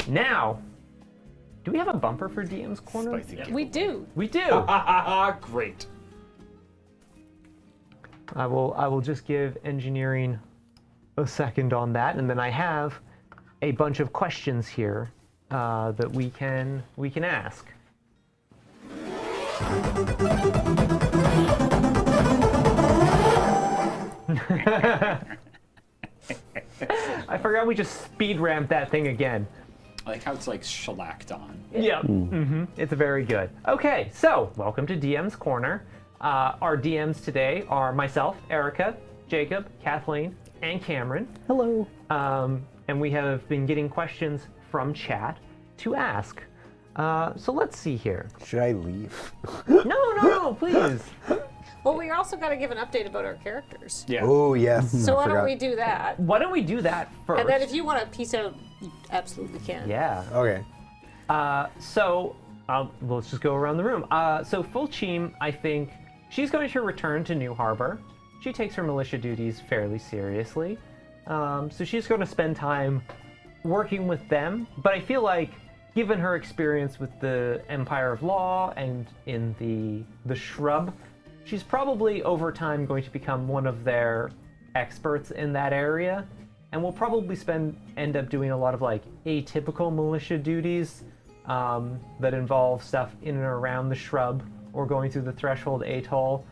Now, do we have a bumper for DM's Corner? We do. We do. Great. I will just give engineering a second on that, and then I have a bunch of questions here that we can ask. I forgot we just speed ramped that thing again. I like how it's like shellacked on. Yeah, it's very good. Okay, so welcome to DM's Corner. Our DMs today are myself, Erica, Jacob, Kathleen, and Cameron. Hello. And we have been getting questions from chat to ask. So let's see here. Should I leave? No, please. Well, we also got to give an update about our characters. Yeah. Oh, yes. So I why forgot. don't we do that? Why don't we do that first? And then if you want to peace out, you absolutely can. Yeah. Okay. So let's just go around the room. So Full Cheem, I think, she's going to return to New Harbor. She takes her militia duties fairly seriously. So she's going to spend time working with them. But I feel like, given her experience with the Empire of Law and in the Shrub, she's probably over time going to become one of their experts in that area. And will probably end up doing a lot of like atypical militia duties that involve stuff in and around the Shrub or going through the Threshold Atoll.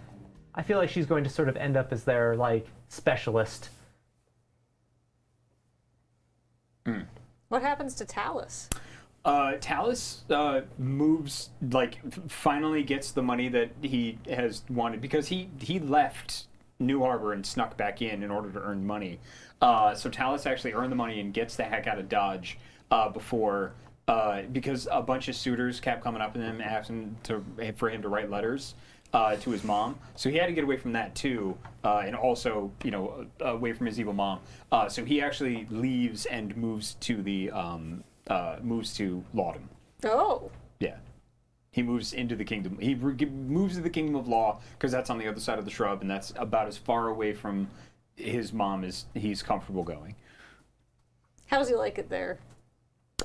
I feel like she's going to sort of end up as their like specialist. What happens to Talus? Talus moves, like, finally gets the money that he has wanted, because he left New Harbor and snuck back in order to earn money. So Talus actually earned the money and gets the heck out of Dodge before, because a bunch of suitors kept coming up to him asking for him to write letters to his mom. So he had to get away from that too, and also, away from his evil mom. So he actually leaves and moves to Laudum. Oh. Yeah. He moves into the kingdom. He moves to the kingdom of Law because that's on the other side of the Shrub, and that's about as far away from his mom as he's comfortable going. How does he like it there?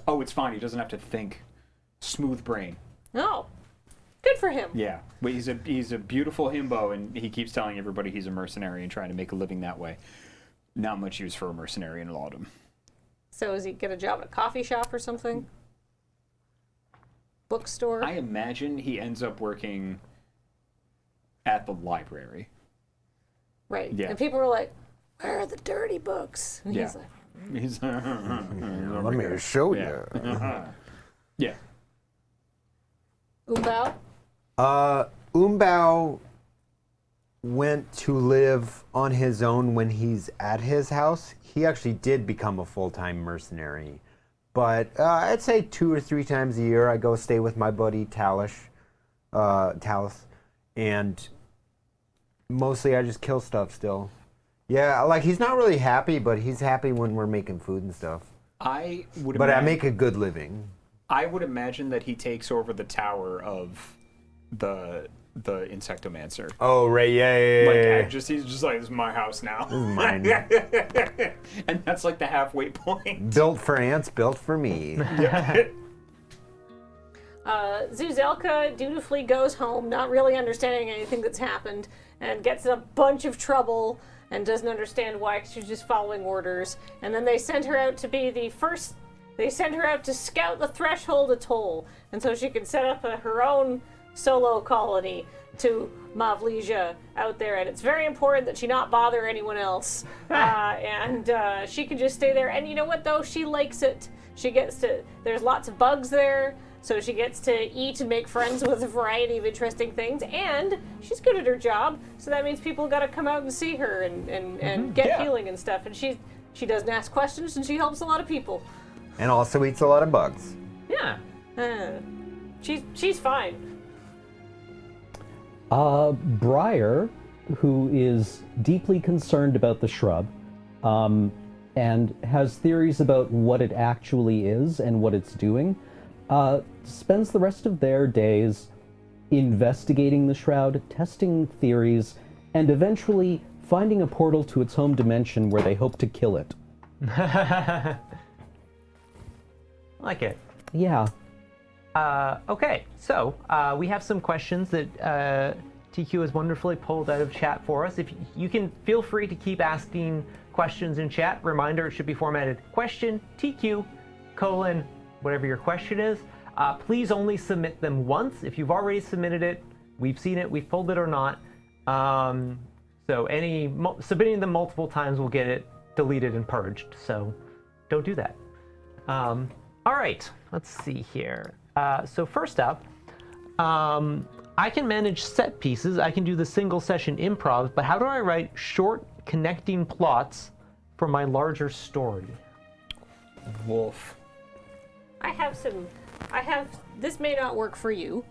Oh, it's fine. He doesn't have to think. Smooth brain. Oh. Good for him. Yeah. But he's a beautiful himbo, and he keeps telling everybody he's a mercenary and trying to make a living that way. Not much use for a mercenary in Laudum. So is he get a job at a coffee shop or something? Bookstore? I imagine he ends up working at the library. Right. Yeah. And people were like, where are the dirty books? And Yeah. he's like, Let me show you. Yeah. Umbao? Umbao went to live on his own when he's at his house. He actually did become a full-time mercenary. But I'd say 2 or 3 times a year I go stay with my buddy Talus. And mostly I just kill stuff still. Yeah, like he's not really happy, but he's happy when we're making food and stuff. I make a good living. I would imagine that he takes over the tower of the Insectomancer. Oh, right, yeah. He's just like, this is my house now. This is mine. And that's like the halfway point. Built for ants, built for me. Zuzelka dutifully goes home, not really understanding anything that's happened, and gets in a bunch of trouble and doesn't understand why, 'cause she's just following orders. And then they send her out to be they send her out to scout the Threshold Atoll, and so she can set up her own solo colony to Mavlesia out there. And it's very important that she not bother anyone else. And she can just stay there. And you know what, though? She likes it. There's lots of bugs there, so she gets to eat and make friends with a variety of interesting things. And she's good at her job, so that means people got to come out and see her and get healing and stuff. And she doesn't ask questions, and she helps a lot of people. And also eats a lot of bugs. Yeah. She's fine. Briar, who is deeply concerned about the Shrub, and has theories about what it actually is and what it's doing, spends the rest of their days investigating the Shroud, testing theories, and eventually finding a portal to its home dimension where they hope to kill it. I like it. Yeah. Okay, so we have some questions that TQ has wonderfully pulled out of chat for us. If you can feel free to keep asking questions in chat. Reminder, it should be formatted question TQ : whatever your question is. Please only submit them once. If you've already submitted it, we've seen it, we've pulled it or not. So submitting them multiple times will get it deleted and purged. So don't do that. All right, let's see here. So first up, I can manage set pieces. I can do the single session improv, but how do I write short connecting plots for my larger story? Wolf. This may not work for you,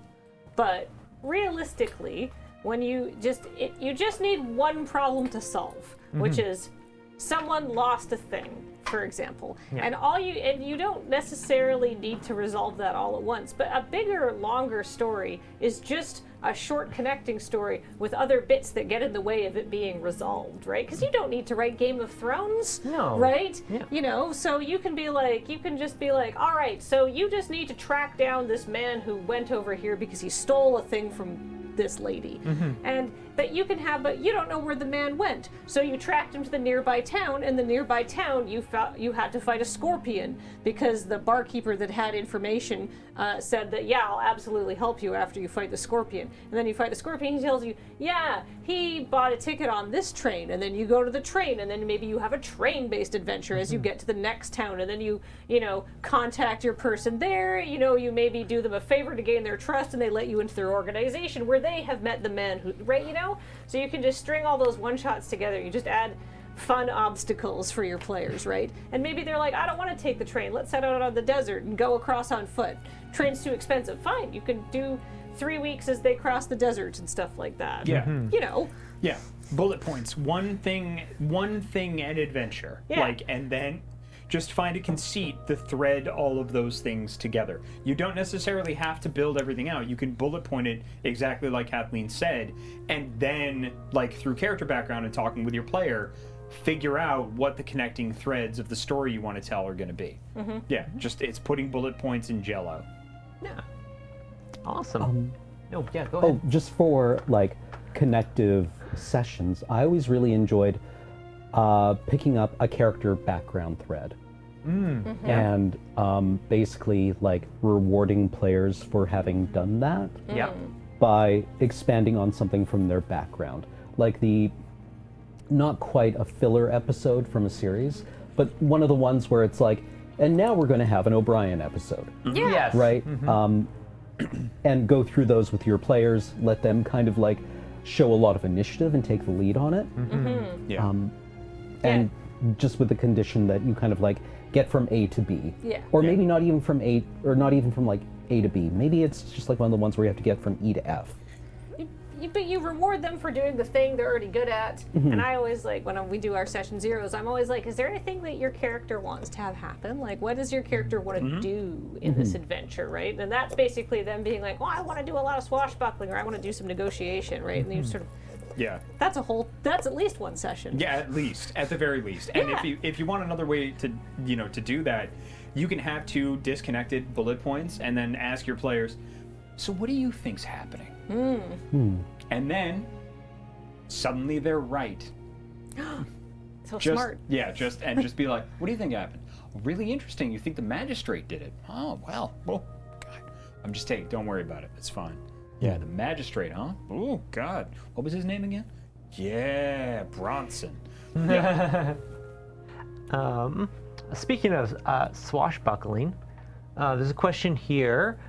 but realistically, when you just need one problem to solve, which is someone lost a thing, for example. Yeah. And you don't necessarily need to resolve that all at once, but a bigger, longer story is just a short connecting story with other bits that get in the way of it being resolved, right? Because you don't need to write Game of Thrones, No. right? Yeah. You know, so you can just be like, all right, so you just need to track down this man who went over here because he stole a thing from this lady. But you don't know where the man went, so you tracked him to the nearby town, and the nearby town you had to fight a scorpion because the barkeeper that had information said that, yeah, I'll absolutely help you after you fight the scorpion. And then you fight the scorpion, he tells you, yeah, he bought a ticket on this train, and then you go to the train, and then maybe you have a train-based adventure as you get to the next town, and then you contact your person there, you maybe do them a favor to gain their trust, and they let you into their organization where they have met the man who, right, So you can just string all those one-shots together. You just add fun obstacles for your players, right? And maybe they're like, I don't want to take the train. Let's set out on the desert and go across on foot. Train's too expensive. Fine, you can do 3 weeks as they cross the desert and stuff like that. Yeah. Yeah. Bullet points. One thing an adventure. Yeah. And then just find a conceit to thread all of those things together. You don't necessarily have to build everything out. You can bullet point it exactly like Kathleen said, and then, through character background and talking with your player, figure out what the connecting threads of the story you want to tell are going to be. Yeah, it's putting bullet points in Jell-O. Yeah. Awesome. Go ahead. Just for connective sessions, I always really enjoyed picking up a character background thread and basically rewarding players for having done that by expanding on something from their background, not quite a filler episode from a series, but one of the ones where it's and now we're going to have an O'Brien episode. Yeah. Yes. Right? And go through those with your players, let them kind of show a lot of initiative and take the lead on it. Yeah. And just with the condition that you kind of get from A to B. Yeah. Or maybe not even from A, or not even from A to B. Maybe it's just one of the ones where you have to get from E to F. But you reward them for doing the thing they're already good at. And I always when we do our session zeros, I'm always is there anything that your character wants to have happen? What does your character want to do in this adventure, right? And that's basically them being I want to do a lot of swashbuckling, or I want to do some negotiation, right? And you sort of, that's at least one session. Yeah, at the very least. And Yeah. if you want another way to to do that, you can have 2 disconnected bullet points and then ask your players, so what do you think's happening? And then suddenly they're right. So Just, smart. Yeah, just be like, what do you think happened? Really interesting. You think the magistrate did it? Oh, well, God. I'm just taking, don't worry about it. It's fine. Yeah, the magistrate, huh? Oh, God. What was his name again? Yeah, Bronson. Yeah. Speaking of swashbuckling, there's a question here.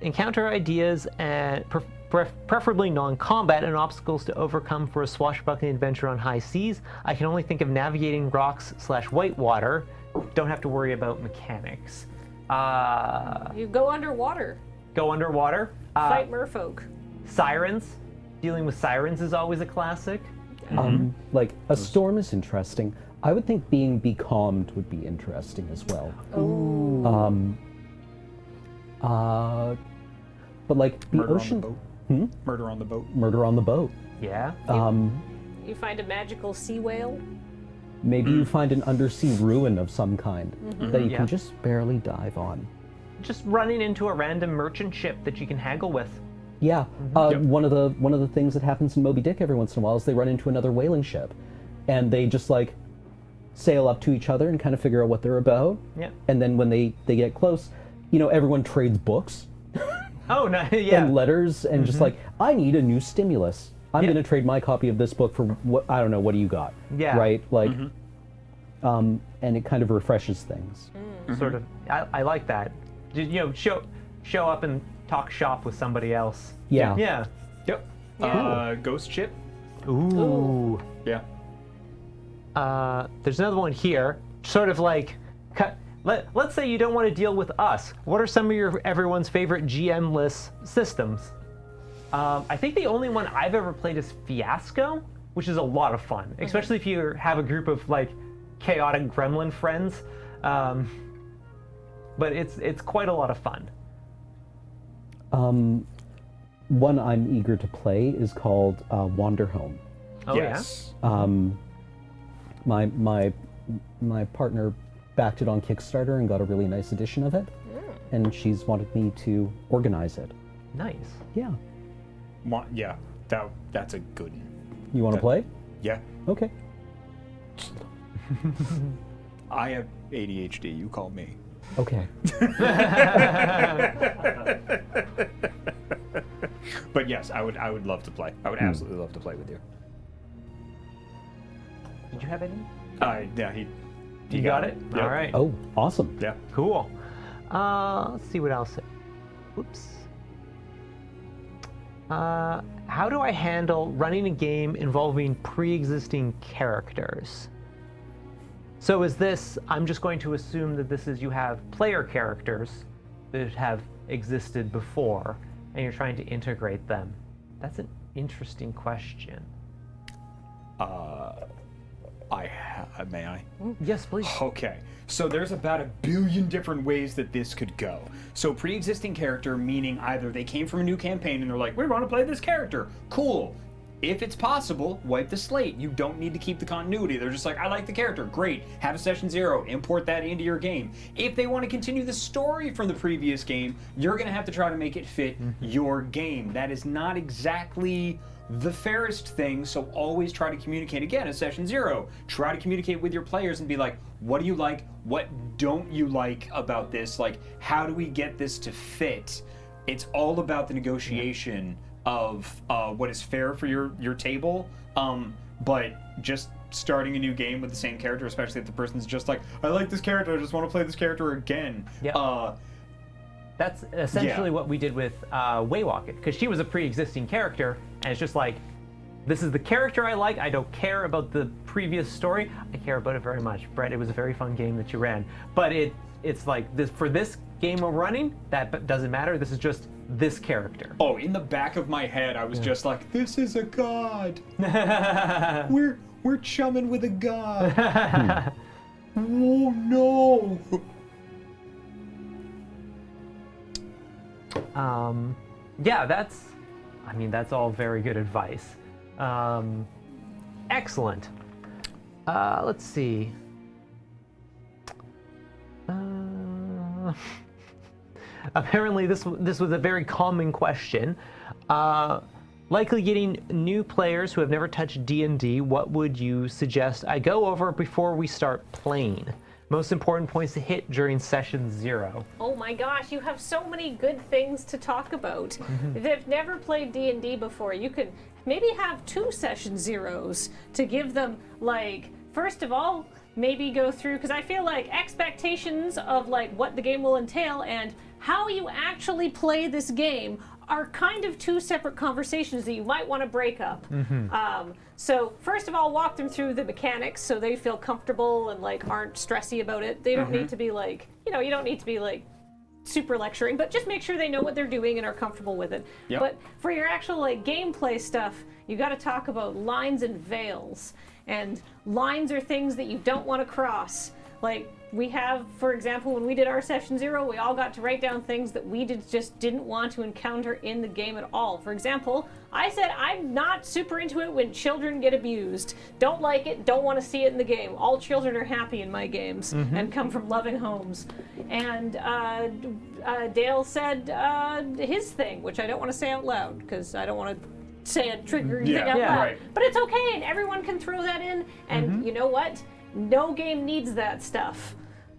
Encounter ideas and preferably non-combat and obstacles to overcome for a swashbuckling adventure on high seas. I can only think of navigating rocks / whitewater. Don't have to worry about mechanics. You go underwater. Go underwater. Fight merfolk. Sirens. Dealing with sirens is always a classic. A storm is interesting. I would think being becalmed would be interesting as well. But the Murder ocean. on the boat. Murder on the boat. Murder on the boat. Yeah. You find a magical sea whale. Maybe you find an undersea ruin of some kind that you Yeah. can just barely dive on. Just running into a random merchant ship that you can haggle with. Yeah, Yep. one of the things that happens in Moby Dick every once in a while is they run into another whaling ship, and they just like sail up to each other and kind of figure out what they're about. Yeah. And then when they get close, everyone trades books Oh, no, yeah. and letters, and just like, I need a new stimulus. I'm Yeah. going to trade my copy of this book for what I don't know. What do you got? Yeah. Right. Like, and it kind of refreshes things. Sort of. I like that. Show up and talk shop with somebody else. Yeah. Yeah. Yep. Ghost ship. Ooh. Yeah. There's another one here. Sort of like, let's say you don't want to deal with us. What are some of everyone's favorite GM-less systems? I think the only one I've ever played is Fiasco, which is a lot of fun, especially if you have a group of like chaotic gremlin friends. But it's quite a lot of fun. One I'm eager to play is called Wander Home. Oh Yes. My partner backed it on Kickstarter and got a really nice edition of it, and she's wanted me to organize it. yeah. Nice. Yeah. Yeah. That's a good one. You want to play? Yeah. Okay. I have ADHD. You call me. Okay. But yes, I would love to play. I would absolutely love to play with you. Did you have any? Yeah, he You got it? Yep. All right. Oh, awesome. Yeah. Cool. Let's see what else. Oops. How do I handle running a game involving pre-existing characters? So is this, I'm just going to assume that this is you have player characters that have existed before, and you're trying to integrate them. That's an interesting question. May I? Yes, please. Okay, so there's about 1 billion different ways that this could go. So pre-existing character, meaning either they came from a new campaign and they're like, we want to play this character. Cool. If it's possible, wipe the slate. You don't need to keep the continuity. They're just like, I like the character. Great. Have a session 0. Import that into your game. If they want to continue the story from the previous game, you're going to have to try to make it fit your game. That is not exactly the fairest thing, so always try to communicate. Again, at session 0, try to communicate with your players and be like, what do you like? What don't you like about this? Like, how do we get this to fit? It's all about the negotiation of what is fair for your table, but just starting a new game with the same character, especially if the person's just like, I like this character, I just want to play this character again. Yeah. That's essentially what we did with Waywocket, because she was a pre-existing character, and it's just like, this is the character I like. I don't care about the previous story. I care about it very much. Brett, it was a very fun game that you ran, but it's like this for this game we're running. That doesn't matter. This is just this character. Oh, in the back of my head, I was just like, this is a god. We're chumming with a god. Oh no. Yeah, that's all very good advice. Excellent. Let's see. Apparently this was a very common question. Likely getting new players who have never touched D&D, what would you suggest I go over before we start playing? Most important points to hit during session 0. Oh my gosh, you have so many good things to talk about. If they've never played D&D before, you could maybe have 2 session 0s to give them, like, first of all, maybe go through, because I feel like expectations of like what the game will entail and how you actually play this game are kind of 2 separate conversations that you might want to break up. So first of all, walk them through the mechanics so they feel comfortable and like aren't stressy about it. They don't need to be like, you don't need to be like super lecturing, but just make sure they know what they're doing and are comfortable with it. Yep. But for your actual like gameplay stuff, you got to talk about lines and veils. And lines are things that you don't want to cross. Like, we have, for example, when we did our session 0, we all got to write down things that we just didn't want to encounter in the game at all. For example, I said I'm not super into it when children get abused. Don't like it, don't want to see it in the game. All children are happy in my games and come from loving homes. And Dale said his thing, which I don't want to say out loud because I don't want to say a triggering thing out loud. Right. But it's okay, and everyone can throw that in. And you know what? No game needs that stuff.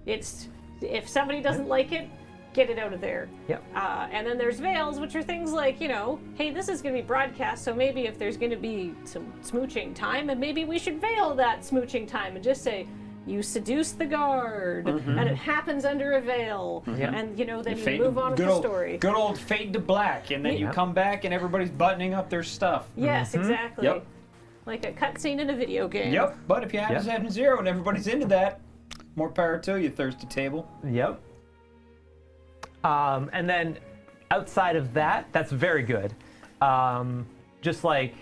It's if somebody doesn't like it, get it out of there. Yep. And then there's veils, which are things like, you know, hey, this is going to be broadcast, so maybe if there's going to be some smooching time, and maybe we should veil that smooching time and just say, you seduce the guard, and it happens under a veil, and you know, then you move on with the story. Good old fade to black, and then you come back and everybody's buttoning up their stuff. Yes, exactly. Yep. Like a cutscene in a video game. Yep. But if you have session 0 and everybody's into that, more power to you, thirsty table. Yep. And then outside of that, that's very good. Just like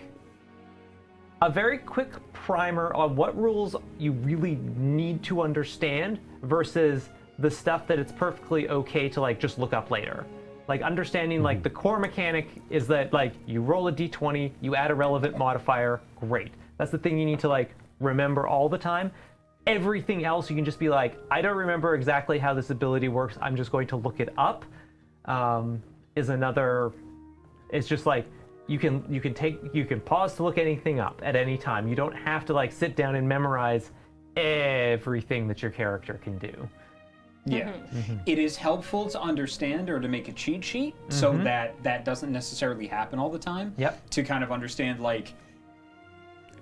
a very quick primer on what rules you really need to understand versus the stuff that it's perfectly okay to like just look up later. Like understanding like the core mechanic is that like you roll a d20, you add a relevant modifier, great. That's the thing you need to like remember all the time. Everything else you can just be like, I don't remember exactly how this ability works, I'm just going to look it up. Is another, it's just like you can pause to look anything up at any time. You don't have to like sit down and memorize everything that your character can do. Yeah. It is helpful to understand or to make a cheat sheet so that that doesn't necessarily happen all the time. Yep. To kind of understand, like,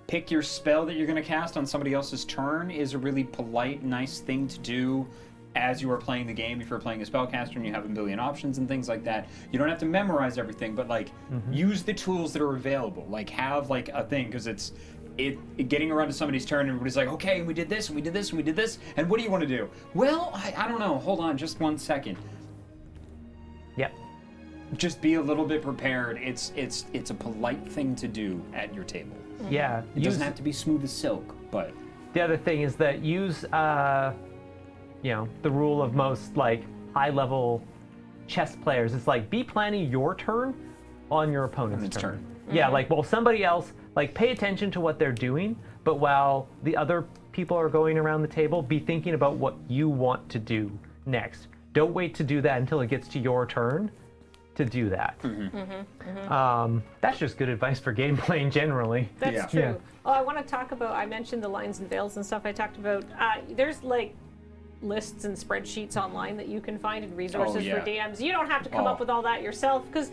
pick your spell that you're going to cast on somebody else's turn is a really polite, nice thing to do as you are playing the game. If you're playing a spellcaster and you have a billion options and things like that, you don't have to memorize everything, but like use the tools that are available. Like have like a thing, because it's getting around to somebody's turn and everybody's like, okay, we did this and we did this and we did this, and what do you want to do? Well, I don't know. Hold on, just 1 second. Yep. Just be a little bit prepared. It's a polite thing to do at your table. Yeah. It doesn't have to be smooth as silk, but The other thing is that use, you know, the rule of most like high-level chess players. It's like be planning your turn on your opponent's turn. Yeah, like while somebody else, like pay attention to what they're doing, but while the other people are going around the table, be thinking about what you want to do next. Don't wait to do that until it gets to your turn to do that. That's just good advice for game playing generally. That's true. Oh, I want to talk about, I mentioned the lines and veils and stuff I talked about. There's like lists and spreadsheets online that you can find and resources for DMs. You don't have to come up with all that yourself, because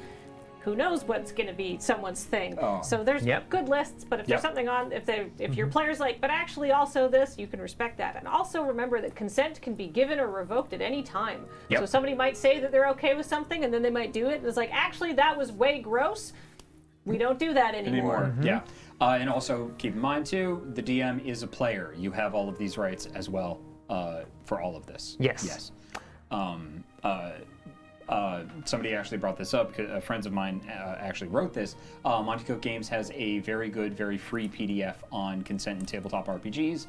who knows what's going to be someone's thing. So there's good lists, but if there's something on, if your player's like, but actually also this, you can respect that. And also remember that consent can be given or revoked at any time. So somebody might say that they're okay with something, and then they might do it, and it's like, actually that was way gross. We don't do that anymore. Yeah. And also keep in mind too, the DM is a player. You have all of these rights as well for all of this. Yes. Somebody actually brought this up, because friends of mine actually wrote this. Monte Cook Games has a very good, very free PDF on consent and tabletop RPGs.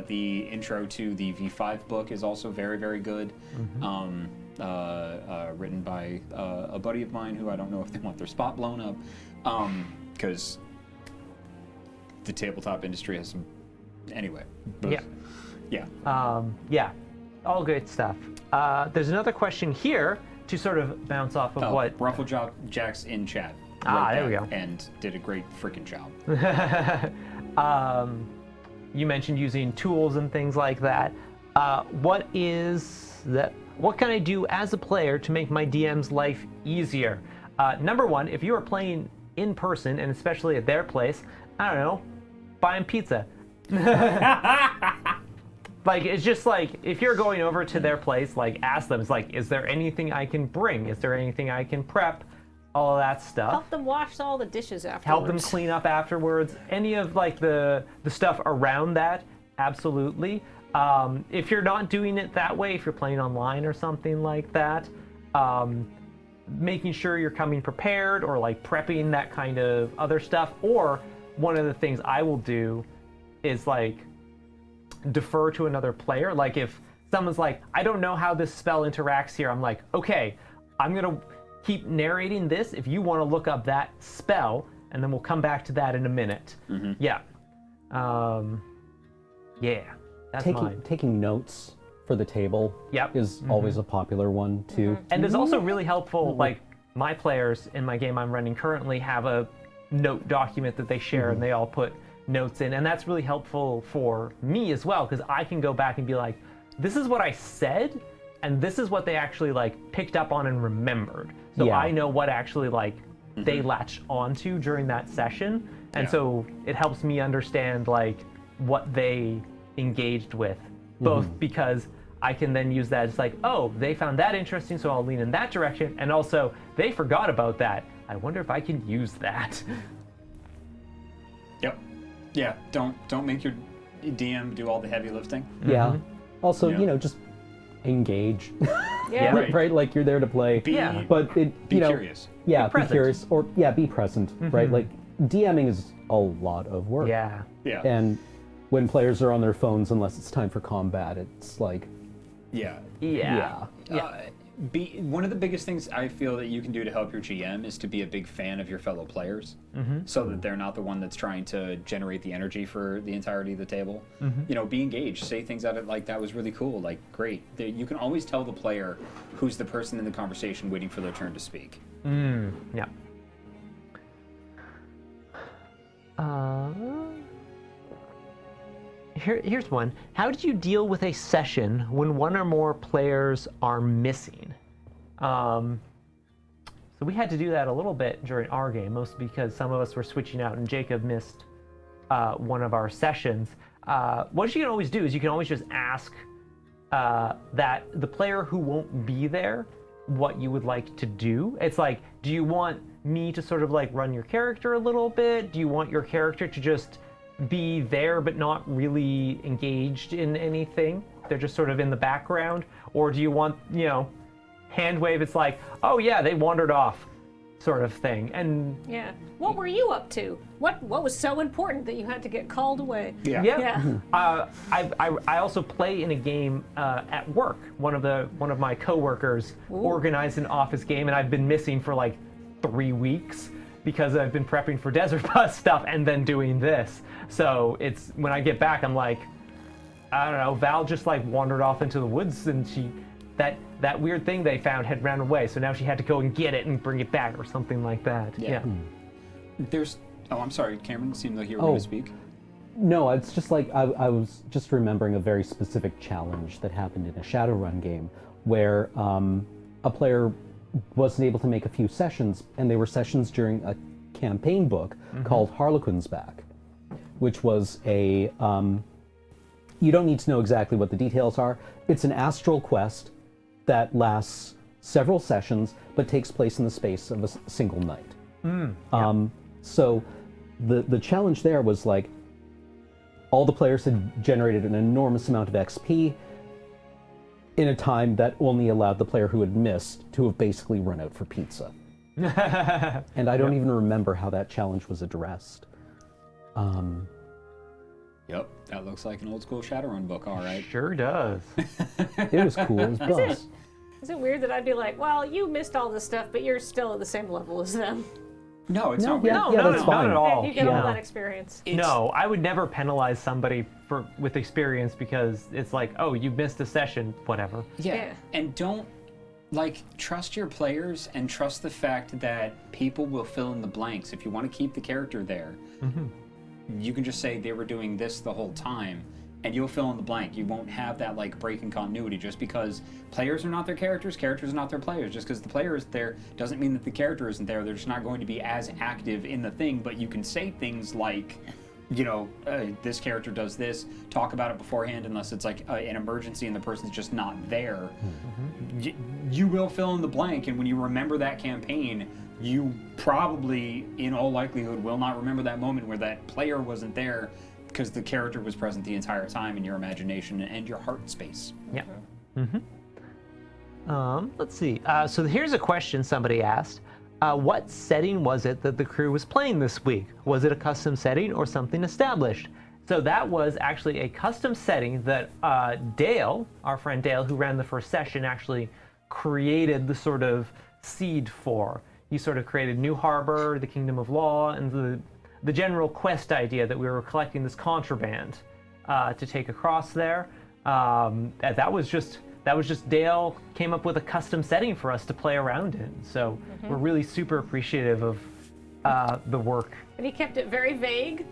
The intro to the V5 book is also very, very good. Written by a buddy of mine who I don't know if they want their spot blown up, because the tabletop industry has some... Anyway. Yeah. All good stuff. There's another question here to sort of bounce off of what... Rufflejack's in chat. There we go. And did a great freaking job. You mentioned using tools and things like that. What can I do as a player to make my DM's life easier? Number one, if you are playing in person, and especially at their place, I don't know, buy them pizza. Like, it's just like, if you're going over to their place, like, ask them, it's like, is there anything I can bring? Is there anything I can prep? All of that stuff. Help them wash all the dishes afterwards. Help them clean up afterwards. Any of, like, the stuff around that, absolutely. If you're not doing it that way, if you're playing online or something like that, making sure you're coming prepared, or, like, prepping that kind of other stuff. Or one of the things I will do is, like, defer to another player. Like, if someone's like, I don't know how this spell interacts here. I'm like, okay, I'm going to keep narrating this if you want to look up that spell, and then we'll come back to that in a minute. Yeah. Yeah, that's mine. Taking notes for the table is always a popular one, too. And it's also really helpful, like, my players in my game I'm running currently have a note document that they share, and they all put notes in, and that's really helpful for me as well, because I can go back and be like, this is what I said, and this is what they actually, like, picked up on and remembered. So I know what actually, like, they latched onto during that session, and so it helps me understand, like, what they engaged with, both because I can then use that as like, oh, they found that interesting, so I'll lean in that direction, and also they forgot about that. I wonder if I can use that. Yep. Yeah. Don't make your DM do all the heavy lifting. Yeah. Also, you know, just engage. Yeah. Right. Like you're there to play. But be curious. Yeah. Be curious, or be present. Right. Like DMing is a lot of work. Yeah. Yeah. And when players are on their phones, unless it's time for combat, it's like. Yeah. One of the biggest things I feel that you can do to help your GM is to be a big fan of your fellow players, so that they're not the one that's trying to generate the energy for the entirety of the table. You know, be engaged. Say things out of like, that was really cool. Like, great. You can always tell the player who's the person in the conversation waiting for their turn to speak. Yeah. Here's one. How did you deal with a session when one or more players are missing? So we had to do that a little bit during our game, mostly because some of us were switching out and Jacob missed one of our sessions. What you can always do is you can always just ask that the player who won't be there what you would like to do. It's like, do you want me to sort of like run your character a little bit? Do you want your character to just be there but not really engaged in anything? They're just sort of in the background? Or do you want, you know, hand wave, it's like, oh yeah, they wandered off sort of thing. And yeah, what were you up to? What was so important that you had to get called away? I also play in a game at work. One of my coworkers organized an office game, and I've been missing for like 3 weeks because I've been prepping for Desert Bus stuff and then doing this. So it's when I get back, I'm like, I don't know, Val just like wandered off into the woods, and that weird thing they found had ran away, so now she had to go and get it and bring it back or something like that. I'm sorry, Cameron, it seemed like you were going to speak. No, it's just like I was just remembering a very specific challenge that happened in a Shadowrun game where a player wasn't able to make a few sessions, and they were sessions during a campaign book called Harlequin's Back, which was a you don't need to know exactly what the details are. It's an astral quest that lasts several sessions but takes place in the space of a single night. So the challenge there was like, all the players had generated an enormous amount of XP in a time that only allowed the player who had missed to have basically run out for pizza. And I don't even remember how that challenge was addressed. Yep, that looks like an old school Shadowrun book, all right. Sure does. It was cool. It was buzz. Is it weird that I'd be like, well, you missed all this stuff, but you're still at the same level as them? No, it's not weird. No, that's fine. not at all. You get all that experience. No, I would never penalize somebody with experience because it's like, oh, you missed a session, whatever. Yeah. And don't, like, trust your players and trust the fact that people will fill in the blanks. If you want to keep the character there, you can just say they were doing this the whole time, and you'll fill in the blank. You won't have that, like, breaking continuity just because players are not their characters are not their players. Just because the player is there doesn't mean that the character isn't there. They're just not going to be as active in the thing, but you can say things like, you know, this character does this, talk about it beforehand unless it's like an emergency and the person's just not there. You will fill in the blank, and when you remember that campaign, you probably, in all likelihood, will not remember that moment where that player wasn't there because the character was present the entire time in your imagination and your heart space. Yeah. Let's see. So here's a question somebody asked. What setting was it that the crew was playing this week? Was it a custom setting or something established? So that was actually a custom setting that Dale, our friend Dale, who ran the first session, actually created the sort of seed for. He sort of created New Harbor, the Kingdom of Law, and the general quest idea that we were collecting this contraband to take across there. And that was just Dale came up with a custom setting for us to play around in. So we're really super appreciative of the work. And he kept it very vague.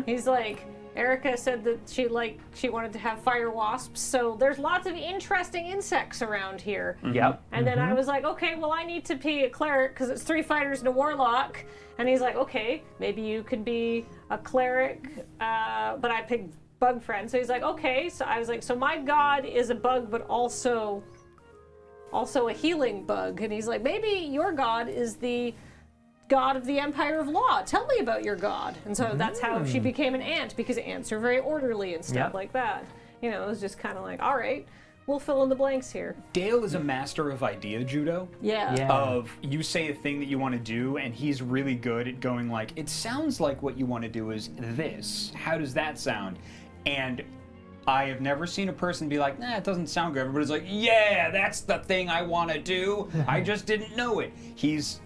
He's like, Erica said that she wanted to have fire wasps, so there's lots of interesting insects around here. Yep. And then I was like, okay, well, I need to be a cleric because it's 3 fighters and a warlock. And he's like, okay, maybe you could be a cleric, but I picked bug friend. So he's like, okay. So I was like, so my god is a bug, but also a healing bug. And he's like, maybe your god is the god of the Empire of Law. Tell me about your god. And so that's how she became an ant, because ants are very orderly and stuff like that. You know, it was just kind of like, all right, we'll fill in the blanks here. Dale is a master of idea judo. Yeah. Of you say a thing that you want to do, and he's really good at going like, it sounds like what you want to do is this. How does that sound? And I have never seen a person be like, nah, it doesn't sound good. Everybody's like, yeah, that's the thing I want to do. I just didn't know it. He's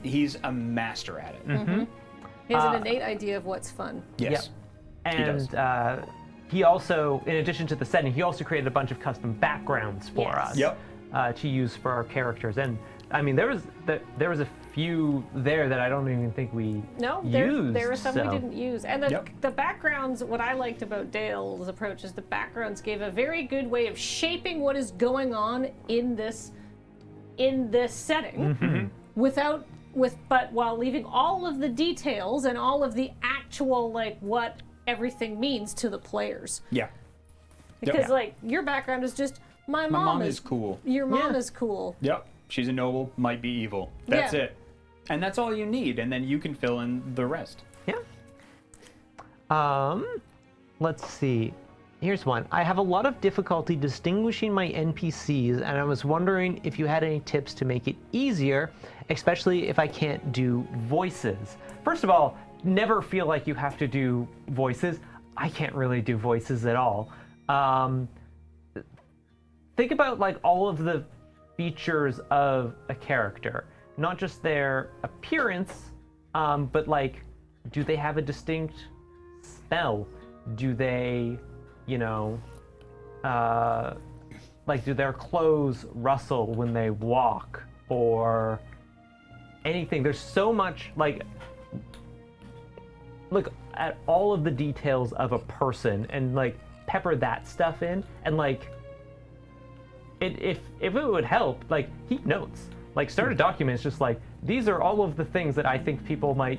a master at it. He has an innate idea of what's fun. Yes. And he also, in addition to the setting, he also created a bunch of custom backgrounds for us to use for our characters. And I mean, there was a few there that I don't even think we used. There were some we didn't use. And the backgrounds, what I liked about Dale's approach is the backgrounds gave a very good way of shaping what is going on in this setting but while leaving all of the details and all of the actual like what everything means to the players. Yeah. Because like your background is just my mom is cool. Your mom is cool. Yep. She's a noble, might be evil. That's it. And that's all you need, and then you can fill in the rest. Yeah. Let's see. Here's one. I have a lot of difficulty distinguishing my NPCs, and I was wondering if you had any tips to make it easier, especially if I can't do voices. First of all, never feel like you have to do voices. I can't really do voices at all. Think about like all of the features of a character, not just their appearance, but like, do they have a distinct spell? Do they, like, do their clothes rustle when they walk or anything? There's so much, like, look at all of the details of a person and like pepper that stuff in, and like, if it would help, like, keep notes. Like, start a document. It's just like, these are all of the things that I think people might,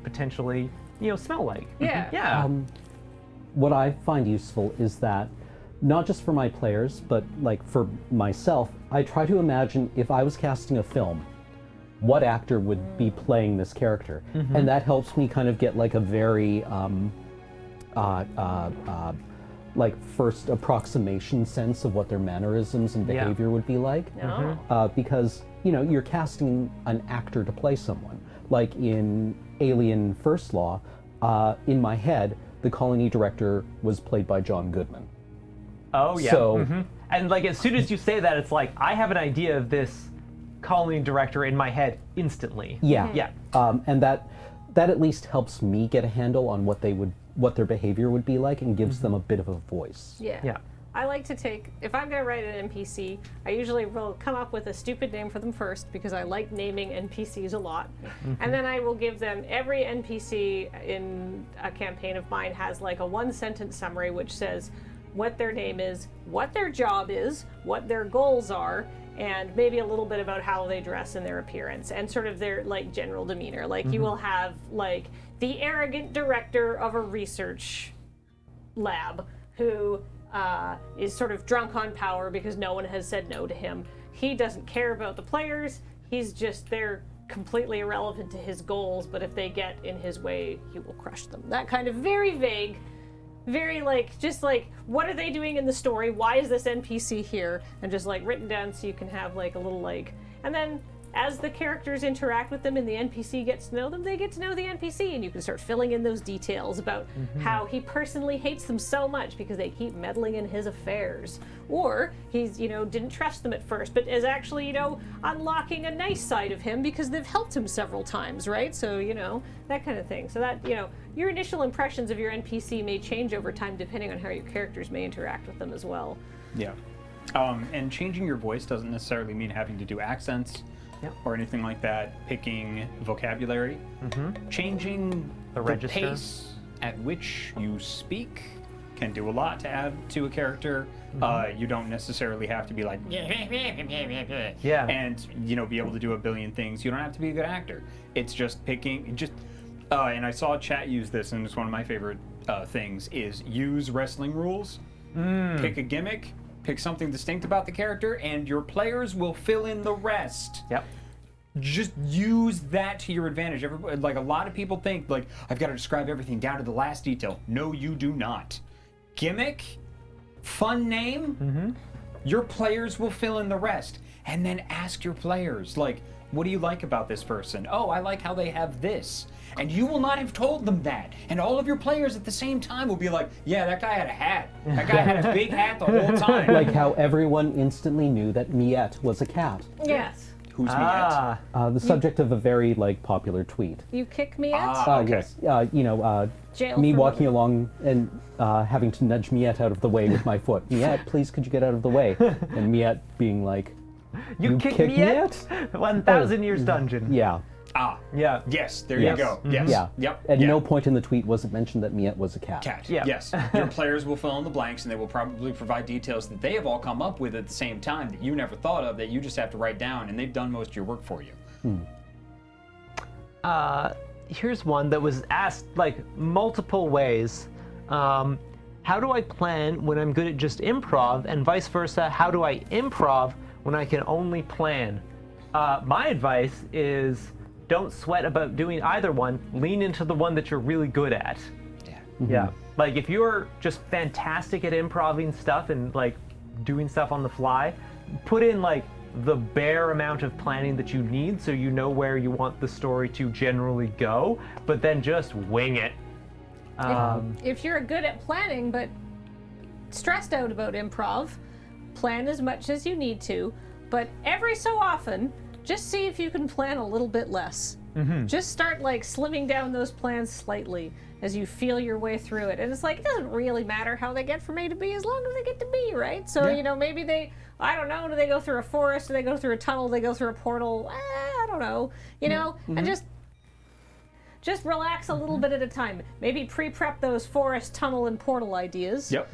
potentially, smell like. Yeah. What I find useful is that, not just for my players, but like for myself, I try to imagine if I was casting a film, what actor would be playing this character. And that helps me kind of get like a very like first approximation sense of what their mannerisms and behavior would be like. Because you're casting an actor to play someone. Like in Alien First Law, in my head, the colony director was played by John Goodman. Oh yeah. So, and like as soon as you say that, it's like I have an idea of this colony director in my head instantly. Yeah. And that at least helps me get a handle on what their behavior would be like, and gives them a bit of a voice. Yeah. I like to take, if I'm going to write an NPC, I usually will come up with a stupid name for them first, because I like naming NPCs a lot. And then I will give them, every NPC in a campaign of mine has like a 1-sentence summary which says what their name is, what their job is, what their goals are, and maybe a little bit about how they dress and their appearance and sort of their like general demeanor. Like you will have like the arrogant director of a research lab who is sort of drunk on power because no one has said no to him. He doesn't care about the players. They're completely irrelevant to his goals, but if they get in his way, he will crush them. That kind of very vague, very like, just like, what are they doing in the story? Why is this NPC here? And just like written down so you can have like a little like, and then as the characters interact with them and the NPC gets to know them, they get to know the NPC, and you can start filling in those details about how he personally hates them so much because they keep meddling in his affairs. Or he's, didn't trust them at first, but is actually, unlocking a nice side of him because they've helped him several times, right? So, that kind of thing. So that, your initial impressions of your NPC may change over time depending on how your characters may interact with them as well. Yeah. And changing your voice doesn't necessarily mean having to do accents or anything like that. Picking vocabulary, changing the register. pace at which you speak can do a lot to add to a character. You don't necessarily have to be like, Yeah. and be able to do a billion things. You don't have to be a good actor. It's just picking, and I saw chat use this, and it's one of my favorite things, is use wrestling rules, pick a gimmick, pick something distinct about the character, and your players will fill in the rest. Yep. Just use that to your advantage. Everybody, like a lot of people think, like, I've got to describe everything down to the last detail. No, you do not. Gimmick, fun name, your players will fill in the rest. And then ask your players, like, what do you like about this person? Oh, I like how they have this. And you will not have told them that. And all of your players at the same time will be like, yeah, that guy had a hat. That guy had a big hat the whole time. Like how everyone instantly knew that Miette was a cat. Yes. Who's Miette? The subject of a very popular tweet. You kick me out? Okay. Yes. Jail Me for walking along and having to nudge Miette out of the way with my foot. Miette, please, could you get out of the way? And Miette being like, You kick kick Miette? 1,000 years dungeon. yeah. Yeah. Yes, there Yes. you go. Yes. Yeah. Yep. At yeah. no point in the tweet was it mentioned that Miette was a cat. Cat. Yeah. Yes. Your players will fill in the blanks, and they will probably provide details that they have all come up with at the same time that you never thought of, that you just have to write down, and they've done most of your work for you. Here's one that was asked multiple ways. How do I plan when I'm good at just improv, and vice versa? How do I improv when I can only plan? My advice is don't sweat about doing either one. Lean into the one that you're really good at. Yeah. Yeah. Like if you're just fantastic at improving stuff and doing stuff on the fly, put in the bare amount of planning that you need so you know where you want the story to generally go, but then just wing it. If you're good at planning but stressed out about improv, plan as much as you need to, but every so often, just see if you can plan a little bit less. Just start slimming down those plans slightly as you feel your way through it. And it's it doesn't really matter how they get from A to B as long as they get to B, right? So, maybe they, I don't know, do they go through a forest? Do they go through a tunnel? Do they go through a portal? I don't know. And just relax a little bit at a time. Maybe pre-prep those forest, tunnel, and portal ideas. Yep.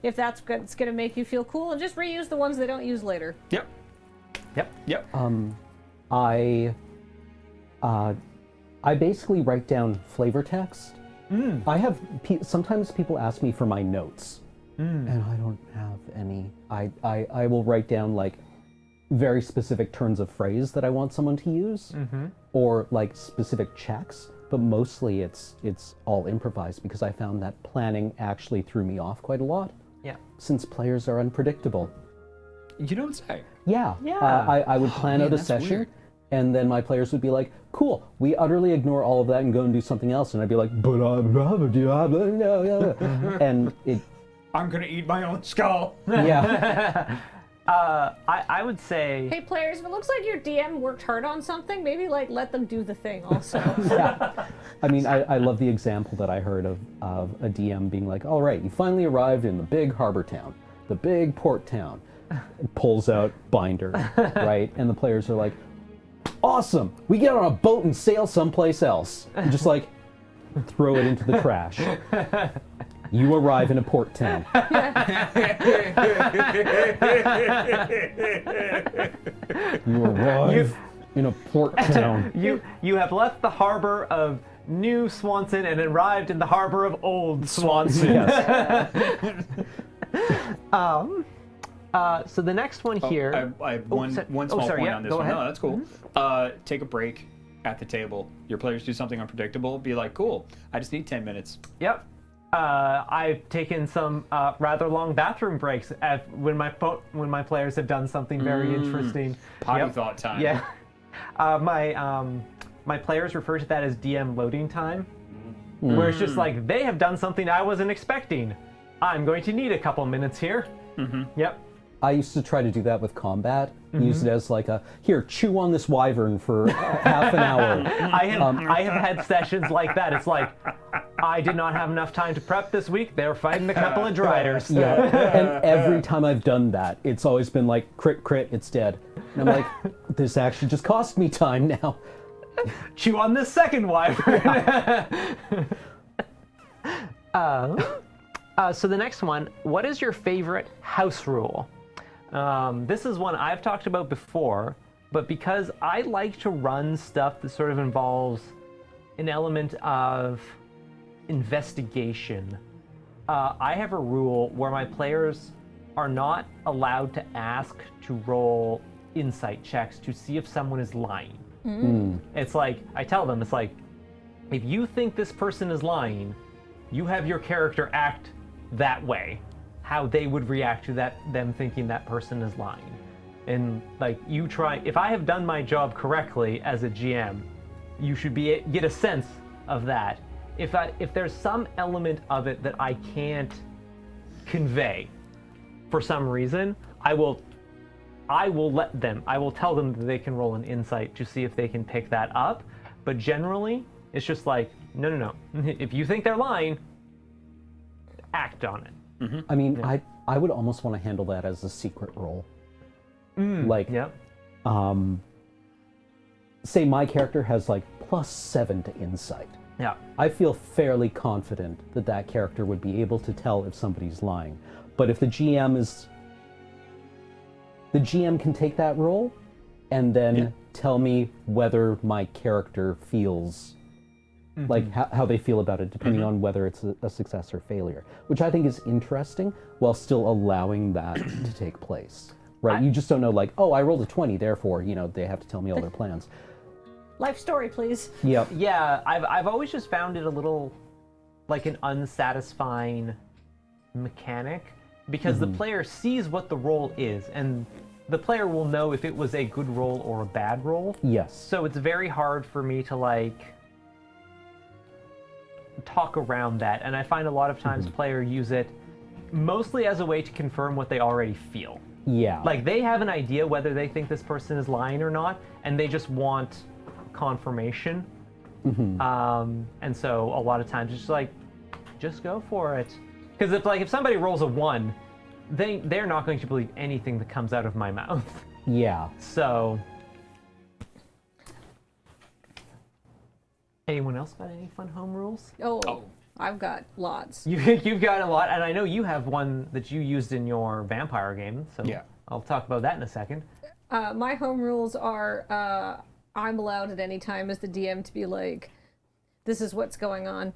If that's going to make you feel cool, and just reuse the ones they don't use later. Yep. Yep. Yep. I basically write down flavor text. I have sometimes people ask me for my notes, and I don't have any. I will write down very specific turns of phrase that I want someone to use, or specific checks. But mostly it's all improvised because I found that planning actually threw me off quite a lot. Yeah. Since players are unpredictable. You don't say. Yeah. Yeah. I would plan out a that's session, weird. and then my players would be like, cool, we utterly ignore all of that and go and do something else. And I'd be like, but and it... I'm going to eat my own skull. Yeah. I would say... Hey players, if it looks like your DM worked hard on something, maybe let them do the thing also. Yeah. I mean, I love the example that I heard of a DM being like, all right, you finally arrived in the big harbor town, the big port town. It pulls out binder, right? And the players are like, awesome, we get on a boat and sail someplace else. And just throw it into the trash. You arrive in a port town. You arrive in a port town. You have left the harbor of New Swanson and arrived in the harbor of Old Swanson. Yes. So the next one here... I have one small point on this go one. ahead. No, that's cool. Take a break at the table. Your players do something unpredictable. Be like, cool, I just need 10 minutes. Yep. I've taken some rather long bathroom breaks when my players have done something very interesting. Potty thought time. Yeah. My players refer to that as DM loading time, where it's just like they have done something I wasn't expecting. I'm going to need a couple minutes here. Yep. I used to try to do that with combat. Use it as like a, here, chew on this wyvern for half an hour. I have had sessions like that. It's like, I did not have enough time to prep this week. They're fighting a couple of driders. Yeah, and every time I've done that, it's always been like, crit, crit, it's dead. And I'm like, this actually just cost me time now. Chew on this second wyvern. So the next one, what is your favorite house rule? This is one I've talked about before, but because I like to run stuff that sort of involves an element of investigation, I have a rule where my players are not allowed to ask to roll insight checks to see if someone is lying. It's like, I tell them, it's like, if you think this person is lying, you have your character act that way, how they would react to them thinking that person is lying. And like, you try, if I have done my job correctly as a GM, you should get a sense of that. If there's some element of it that I can't convey for some reason, I will tell them that they can roll an insight to see if they can pick that up. But generally, it's just like, no. If you think they're lying, act on it. I mean, I would almost want to handle that as a secret roll. Say my character has like +7 to insight. Yeah. I feel fairly confident that that character would be able to tell if somebody's lying. But if the GM can take that roll and then tell me whether my character feels like how they feel about it, depending on whether it's a success or failure, which I think is interesting, while still allowing that to take place. Right? You just don't know, like, oh, I rolled a 20, therefore, they have to tell me all their plans. Life story, please. Yep. Yeah, I've always just found it a little like an unsatisfying mechanic, because the player sees what the roll is, and the player will know if it was a good roll or a bad roll. Yes. So it's very hard for me to like talk around that, and I find a lot of times players use it mostly as a way to confirm what they already feel. Yeah. Like, they have an idea whether they think this person is lying or not, and they just want confirmation. And so a lot of times it's just like, just go for it. Because if somebody rolls a 1, they're not going to believe anything that comes out of my mouth. Yeah. So, anyone else got any fun home rules? Oh, I've got lots. You've got a lot, and I know you have one that you used in your vampire game, so I'll talk about that in a second. My home rules are, I'm allowed at any time as the DM to be like, this is what's going on.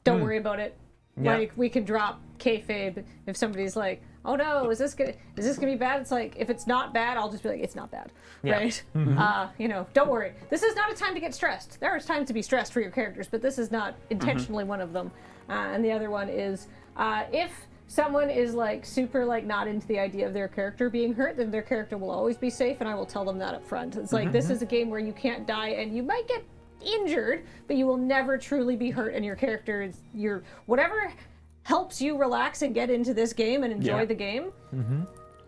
Don't worry about it. Yeah. Like, we can drop kayfabe if somebody's like, oh no, is this gonna be bad? It's like, if it's not bad, I'll just be like, it's not bad, right? Don't worry. This is not a time to get stressed. There are times to be stressed for your characters, but this is not intentionally one of them. And the other one is, if someone is like super like not into the idea of their character being hurt, then their character will always be safe, and I will tell them that up front. It's like, this is a game where you can't die, and you might get injured, but you will never truly be hurt, and your character is whatever helps you relax and get into this game and enjoy the game.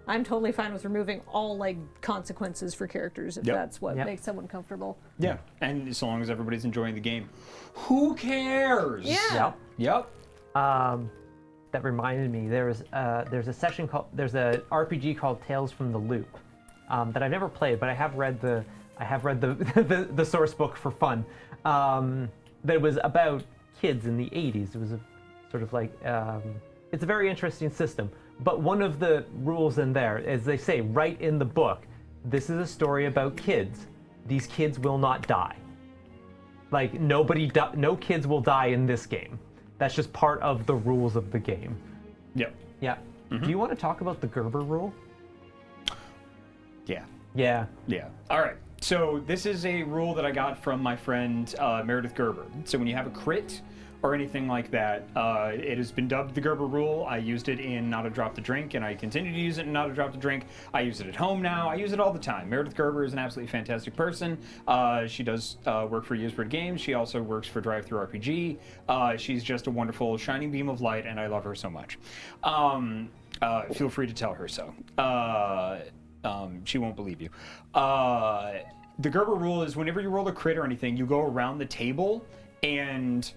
I'm totally fine with removing all like consequences for characters if that's what makes someone comfortable. Yeah, and as long as everybody's enjoying the game, who cares? Yeah. Yep. That reminded me, there's an RPG called Tales from the Loop that I've never played, but I have read the the source book for fun. That was about kids in the 80s. It was a sort of like it's a very interesting system. But one of the rules in there, as they say right in the book, this is a story about kids. These kids will not die. Like, no kids will die in this game. That's just part of the rules of the game. Yep. Yeah. Do you want to talk about the Gerber rule? Yeah. Yeah. Yeah. All right. So this is a rule that I got from my friend Meredith Gerber. So when you have a crit or anything like that. It has been dubbed the Gerber rule. I used it in Not a Drop to Drink, and I continue to use it in Not a Drop to Drink. I use it at home now. I use it all the time. Meredith Gerber is an absolutely fantastic person. She does work for Usbird Games. She also works for Drive Thru RPG. She's just a wonderful shining beam of light, and I love her so much. Feel free to tell her so. She won't believe you. The Gerber rule is whenever you roll a crit or anything, you go around the table and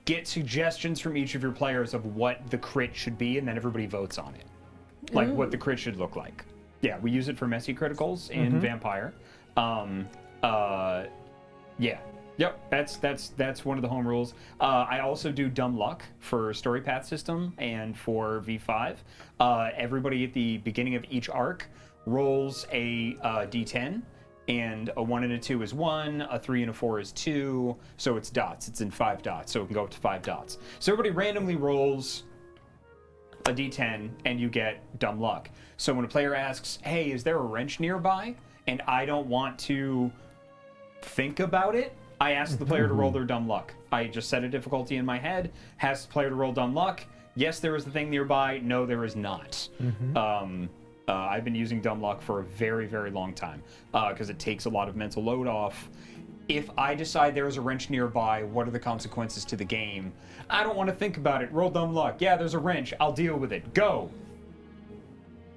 get suggestions from each of your players of what the crit should be, and then everybody votes on it. Like what the crit should look like. Yeah, we use it for messy criticals in Vampire. Yeah. Yep, that's one of the home rules. I also do Dumb Luck for Story Path System and for V5. Everybody at the beginning of each arc rolls a D10, and a 1 and a 2 is 1, a 3 and a 4 is 2, so it's dots. It's in 5 dots, so it can go up to 5 dots. So everybody randomly rolls a D10, and you get Dumb Luck. So when a player asks, hey, is there a wrench nearby? And I don't want to think about it, I ask the player to roll their Dumb Luck. I just set a difficulty in my head, ask the player to roll Dumb Luck. Yes, there is the thing nearby. No, there is not. I've been using Dumb Luck for a very, very long time because it takes a lot of mental load off. If I decide there is a wrench nearby, what are the consequences to the game? I don't want to think about it. Roll Dumb Luck. Yeah, there's a wrench. I'll deal with it. Go.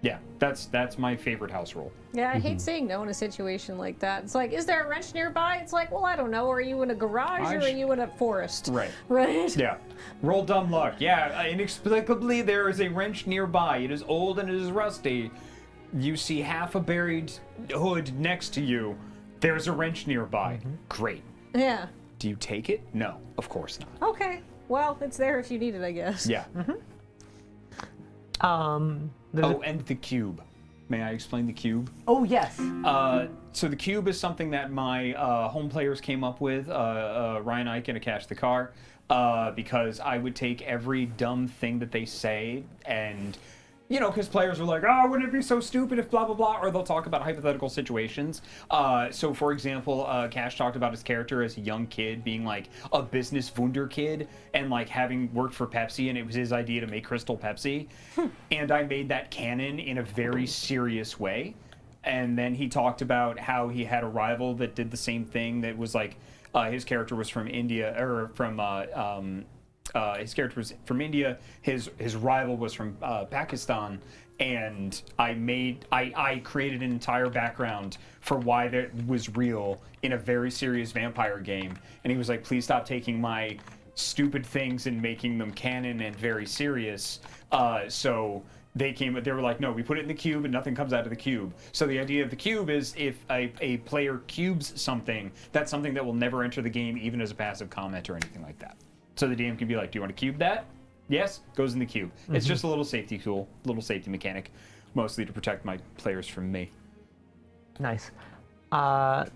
Yeah, that's my favorite house rule. Yeah, I hate saying no in a situation like that. It's like, is there a wrench nearby? It's like, well, I don't know. Are you in a garage or are you in a forest? Right. Right? Yeah. Roll Dumb Luck. Yeah, inexplicably there is a wrench nearby. It is old and it is rusty. You see half a buried hood next to you. There's a wrench nearby. Great. Yeah. Do you take it? No, of course not. Okay. Well, it's there if you need it, I guess. Yeah. And the cube. May I explain the cube? Oh, yes. So the cube is something that my home players came up with, Ryan Ike and Akash the Car, because I would take every dumb thing that they say and, you know, because players are like, oh, wouldn't it be so stupid if blah, blah, blah, or they'll talk about hypothetical situations. So, for example, Cash talked about his character as a young kid being like a business wunder kid and like having worked for Pepsi, and it was his idea to make Crystal Pepsi. And I made that canon in a very serious way. And then he talked about how he had a rival that did the same thing that was like, his character was from India, or from, his character was from India, his rival was from Pakistan, and I created an entire background for why that was real in a very serious vampire game. And he was like, please stop taking my stupid things and making them canon and very serious. So they were like, no, we put it in the cube and nothing comes out of the cube. So the idea of the cube is if a player cubes something, that's something that will never enter the game, even as a passive comment or anything like that. So the DM can be like, do you want to cube that? Yes, goes in the cube. It's just a little safety tool, little safety mechanic, mostly to protect my players from me. Nice. There's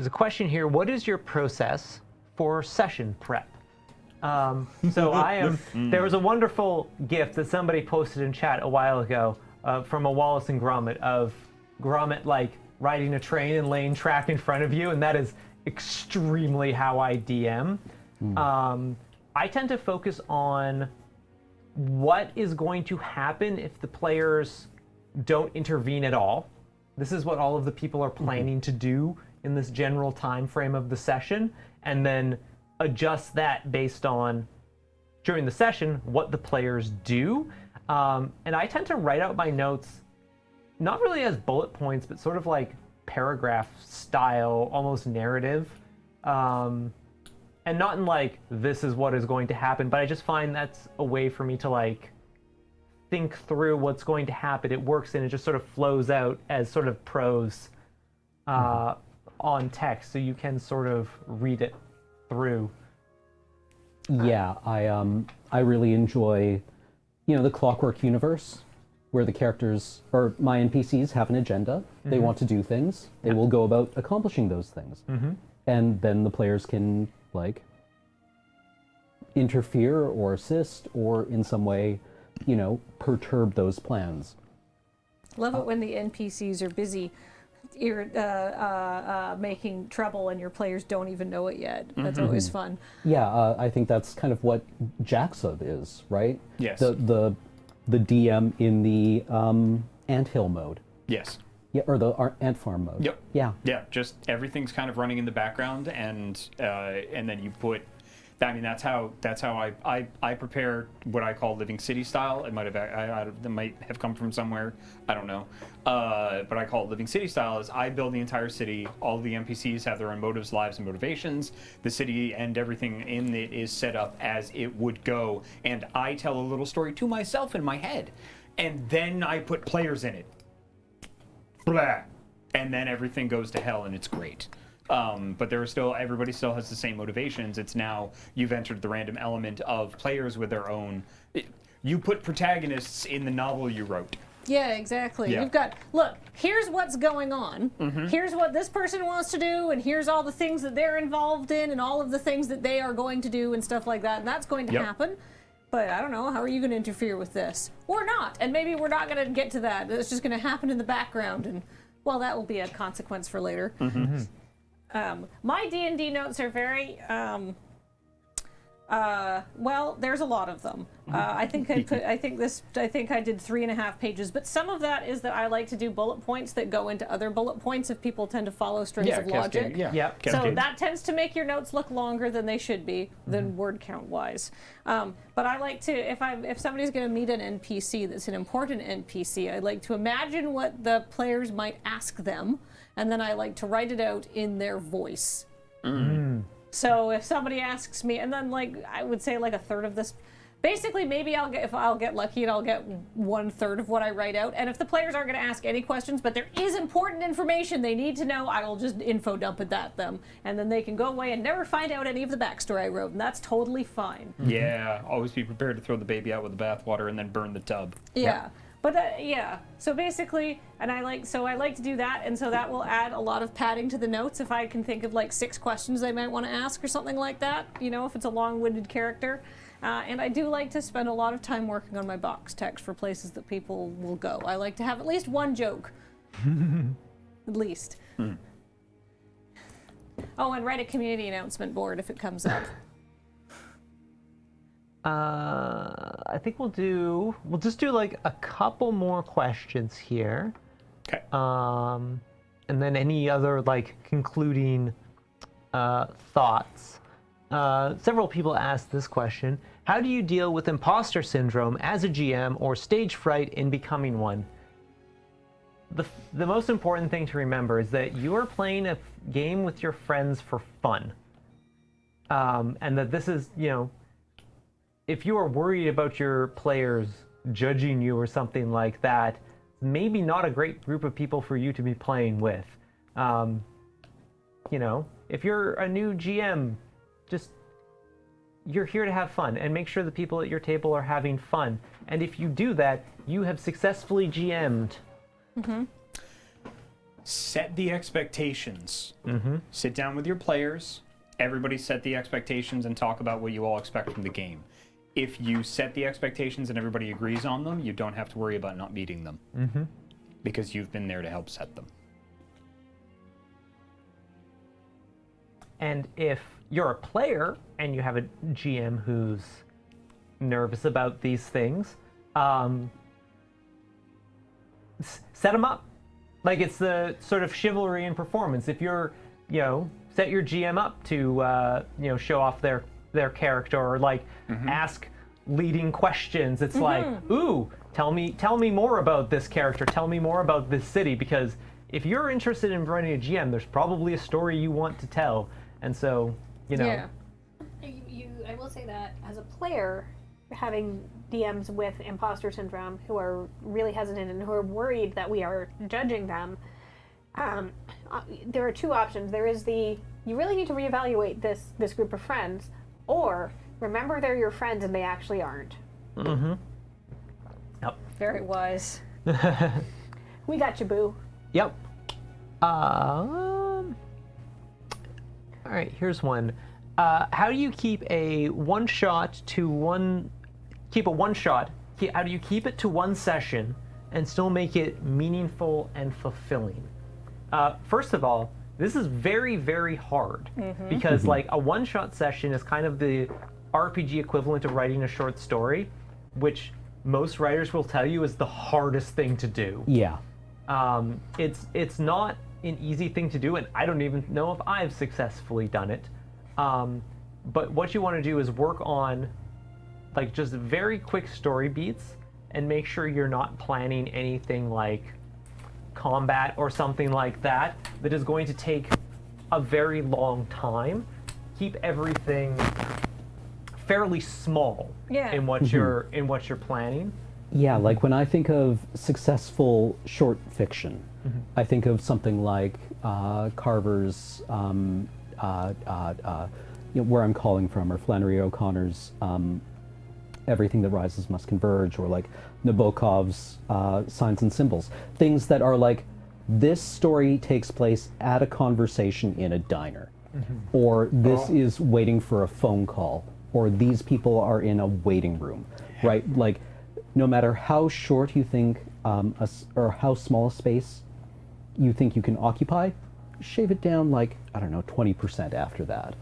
a question here. What is your process for session prep? So there was a wonderful gift that somebody posted in chat a while ago from a Wallace and Gromit of Gromit like riding a train and laying track in front of you, and that is extremely how I DM. I tend to focus on what is going to happen if the players don't intervene at all. This is what all of the people are planning to do in this general time frame of the session, and then adjust that based on, during the session, what the players do. And I tend to write out my notes, not really as bullet points, but sort of like paragraph style, almost narrative. And not in like, this is what is going to happen, but I just find that's a way for me to like think through what's going to happen. It works and it just sort of flows out as sort of prose on text, so you can sort of read it through. Yeah, I really enjoy, the Clockwork Universe, where the characters, or my NPCs, have an agenda. They want to do things. They will go about accomplishing those things. And then the players can, like, interfere or assist or in some way, perturb those plans. Love it when the NPCs are busy making trouble and your players don't even know it yet. That's always fun. Yeah, I think that's kind of what Jackson is, right? Yes. The DM in the anthill mode. Yes. Yeah, or the ant farm mode. Yep. Yeah. Yeah, just everything's kind of running in the background, and then you put. I mean, that's how I prepare what I call living city style. It might have come from somewhere, I don't know, but I call it living city style. Is I build the entire city. All the NPCs have their own motives, lives, and motivations. The city and everything in it is set up as it would go, and I tell a little story to myself in my head, and then I put players in it. Blah. And then everything goes to hell, and it's great. But everybody still has the same motivations. It's now you've entered the random element of players with their own. You put protagonists in the novel you wrote. Yeah, exactly. Yeah. You've got, look, here's what's going on. Here's what this person wants to do, and here's all the things that they're involved in, and all of the things that they are going to do, and stuff like that. And that's going to happen. But I don't know, how are you going to interfere with this? Or not. And maybe we're not going to get to that. It's just going to happen in the background. And, well, that will be a consequence for later. My D&D notes are very, well, there's a lot of them. I think I did 3.5 pages, but some of that is that I like to do bullet points that go into other bullet points if people tend to follow strings of logic. Yep. So that tends to make your notes look longer than they should be, than word count wise. But I like to, if somebody's going to meet an NPC that's an important NPC, I like to imagine what the players might ask them, and then I like to write it out in their voice. So if somebody asks me, and then I would say a third of this, basically maybe if I'll get lucky and I'll get 1/3 of what I write out. And if the players aren't going to ask any questions, but there is important information they need to know, I will just info dump it at them, and then they can go away and never find out any of the backstory I wrote, and that's totally fine. Yeah, always be prepared to throw the baby out with the bathwater and then burn the tub. Yeah. But so basically, and I like to do that, and so that will add a lot of padding to the notes if I can think of 6 questions I might want to ask or something like that, if it's a long-winded character. And I do like to spend a lot of time working on my box text for places that people will go. I like to have at least one joke. At least. Oh, and write a community announcement board if it comes up. I think we'll just do a couple more questions here. Okay. And then any other concluding thoughts. Several people asked this question: how do you deal with imposter syndrome as a GM or stage fright in becoming one? The most important thing to remember is that you are playing a game with your friends for fun. And that this is, if you are worried about your players judging you or something like that, maybe not a great group of people for you to be playing with. If you're a new GM, you're here to have fun and make sure the people at your table are having fun. And if you do that, you have successfully GM'd. Set the expectations. Sit down with your players. Everybody set the expectations and talk about what you all expect from the game. If you set the expectations and everybody agrees on them, you don't have to worry about not meeting them. Because you've been there to help set them. And if you're a player and you have a GM who's nervous about these things, set them up. It's the sort of chivalry in performance. If you're, set your GM up to, show off their character, or ask leading questions. It's ooh, tell me more about this character. Tell me more about this city, because if you're interested in running a GM, there's probably a story you want to tell. And so, I will say that as a player, having DMs with imposter syndrome who are really hesitant and who are worried that we are judging them, there are 2 options. There is you really need to reevaluate this group of friends, or remember they're your friends and they actually aren't. Yep. Very wise. We got you, boo. Yep. All right, here's one. How do you keep a one-shot? How do you keep it to one session and still make it meaningful and fulfilling? First of all, this is very, very hard because like a one-shot session is kind of the RPG equivalent of writing a short story, which most writers will tell you is the hardest thing to do. Yeah. It's not an easy thing to do, and I don't even know if I've successfully done it. But what you want to do is work on like just very quick story beats and make sure you're not planning anything like combat or something like that is going to take a very long time. Keep everything fairly small in what you're planning. Yeah, like when I think of successful short fiction, I think of something like Carver's Where I'm Calling From, or Flannery O'Connor's Everything That Rises Must Converge, or like Nabokov's Signs and Symbols. Things that are like, this story takes place at a conversation in a diner, or this is waiting for a phone call, or these people are in a waiting room, right? Like, no matter how short you think, or how small a space you think you can occupy, shave it down like, I don't know, 20% after that.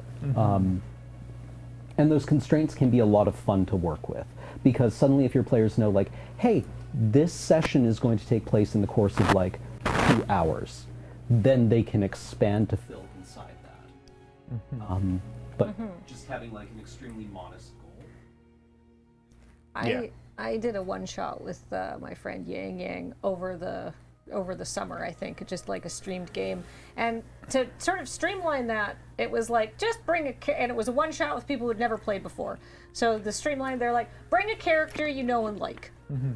And those constraints can be a lot of fun to work with, because suddenly if your players know like, hey, this session is going to take place in the course of like 2 hours, then they can expand to fill inside that. But just having like an extremely modest goal. I did a one-shot with my friend Yang Yang over the summer, I think, just like a streamed game. And to sort of streamline that, it was like, just bring and it was a one-shot with people who'd never played before. So the streamline, they're like, bring a character you know and like.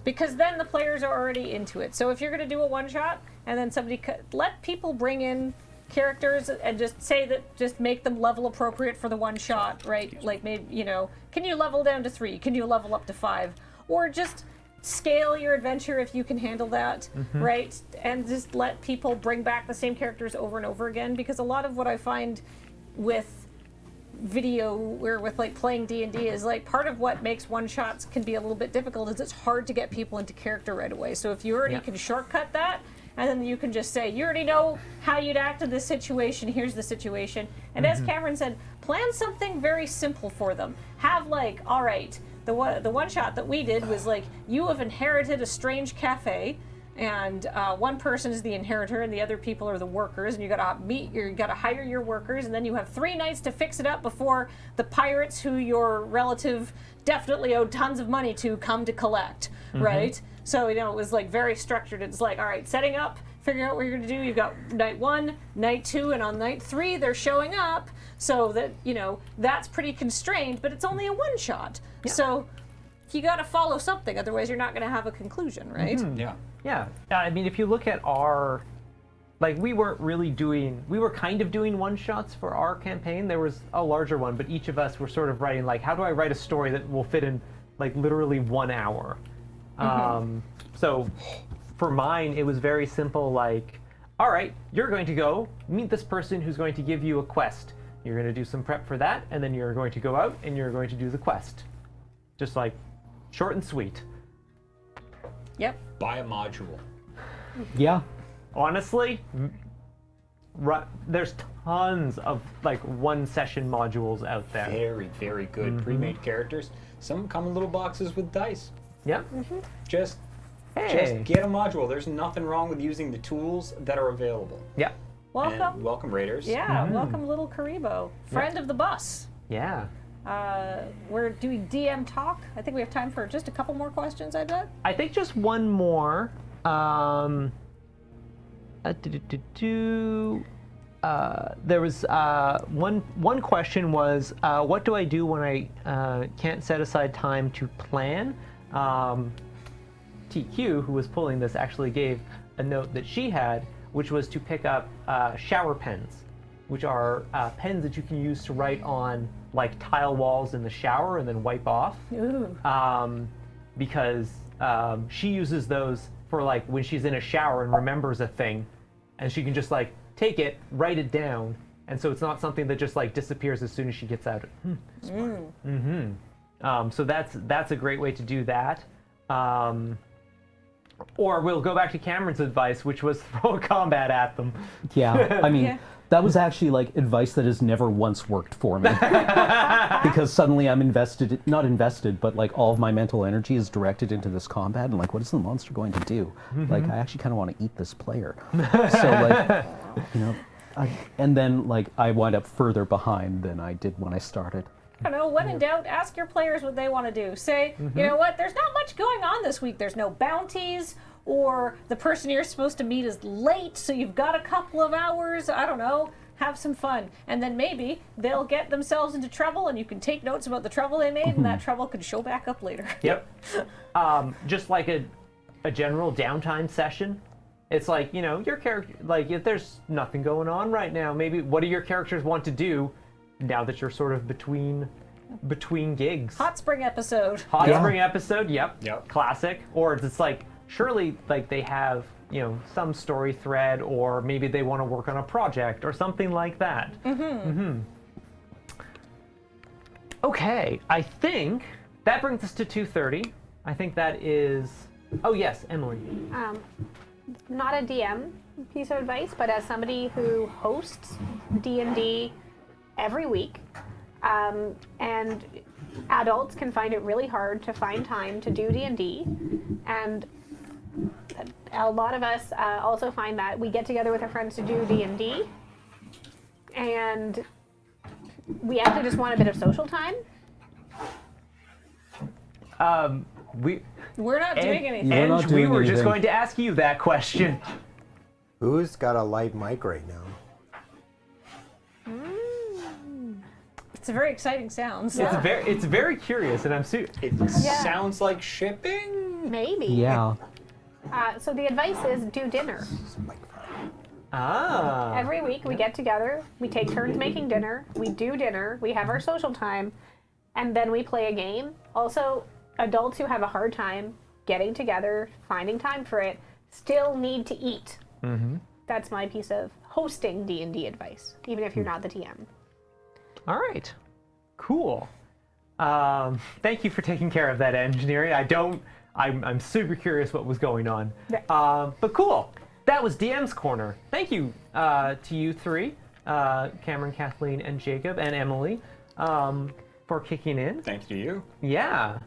Because then the players are already into it. So if you're going to do a one-shot, and then let people bring in characters and just say that, just make them level appropriate for the one shot, right? Like maybe, can you level down to 3? Can you level up to 5? Or just scale your adventure if you can handle that, right? And just let people bring back the same characters over and over again, because a lot of what I find with video or with like playing D&D is like, part of what makes one shots can be a little bit difficult is it's hard to get people into character right away. So if you already can shortcut that, and then you can just say, you already know how you'd act in this situation, here's the situation. And as Cameron said, plan something very simple for them. Have like, all right, the one shot that we did was like, you have inherited a strange cafe, and one person is the inheritor and the other people are the workers, and you gotta hire your workers, and then you have 3 nights to fix it up before the pirates, who your relative definitely owed tons of money to, come to collect, right? So, it was like very structured. It's like, all right, setting up, figuring out what you're gonna do. You've got night 1, night 2, and on night 3, they're showing up. So that, that's pretty constrained, but it's only a one shot. Yeah. So you gotta follow something, otherwise you're not gonna have a conclusion, right? Yeah. I mean, if you look at our, like, we were kind of doing one shots for our campaign. There was a larger one, but each of us were sort of writing, like, how do I write a story that will fit in, like, literally 1 hour? So for mine, it was very simple, like, all right, you're going to go meet this person who's going to give you a quest. You're going to do some prep for that, and then you're going to go out and you're going to do the quest. Just like short and sweet. Yep. Buy a module. Yeah. Honestly, there's tons of like one session modules out there. Very, very good pre-made characters. Some come in little boxes with dice. Yep. Just get a module. There's nothing wrong with using the tools that are available. Yep. Welcome. And welcome, Raiders. Yeah, welcome, little Karibo. Friend of the bus. Yeah. We're doing DM talk. I think we have time for just a couple more questions, I bet. I think just one more. There was one question was, what do I do when I can't set aside time to plan? TQ, who was pulling this, actually gave a note that she had, which was to pick up shower pens, which are pens that you can use to write on like tile walls in the shower and then wipe off. Ooh. Because she uses those for like when she's in a shower and remembers a thing, and she can just like take it, write it down, and so it's not something that just like disappears as soon as she gets out. So that's a great way to do that. Or we'll go back to Cameron's advice, which was throw a combat at them. Yeah, I mean, Yeah. that was actually like advice that has never once worked for me. Because suddenly I'm invested, not invested, but like all of my mental energy is directed into this combat, and like, what is the monster going to do? Like, I actually kind of want to eat this player. So like, you know, and then like I wind up further behind than I did when I started. I don't know, when in doubt, ask your players what they want to do. Say, you know what, there's not much going on this week. There's no bounties, or the person you're supposed to meet is late, so you've got a couple of hours. I don't know, have some fun. And then maybe they'll get themselves into trouble, and you can take notes about the trouble they made, and that trouble could show back up later. Yep. Just like a general downtime session. It's like, you know, your character, like if there's nothing going on right now, maybe what do your characters want to do now that you're sort of between gigs? Hot spring episode. Hot Yeah. spring episode, yep. Yep. Classic. Or it's like, surely like they have, you know, some story thread, or maybe they want to work on a project or something like that. Okay, I think that brings us to 2:30. I think that is, oh yes, Emily. Not a DM piece of advice, but as somebody who hosts D&D every week, and adults can find it really hard to find time to do D&D, and a lot of us also find that we get together with our friends to do D&D, and we actually just want a bit of social time. We're not doing anything. We're not And we doing were just anything. going to ask you that question. Who's got a light mic right now? It's a very exciting sound. So. It's very curious, and I'm It sounds like shipping. Maybe. Yeah. So the advice is do dinner. Every week we get together, we take turns making dinner, we do dinner, we have our social time, and then we play a game. Also, adults who have a hard time getting together, finding time for it, still need to eat. That's my piece of hosting D&D advice, even if you're not the TM. All right, cool. Thank you for taking care of that, engineering. I'm super curious what was going on. But cool. That was DM's Corner. Thank you to you three, Cameron, Kathleen, and Jacob, and Emily, for kicking in. Thank you. Yeah.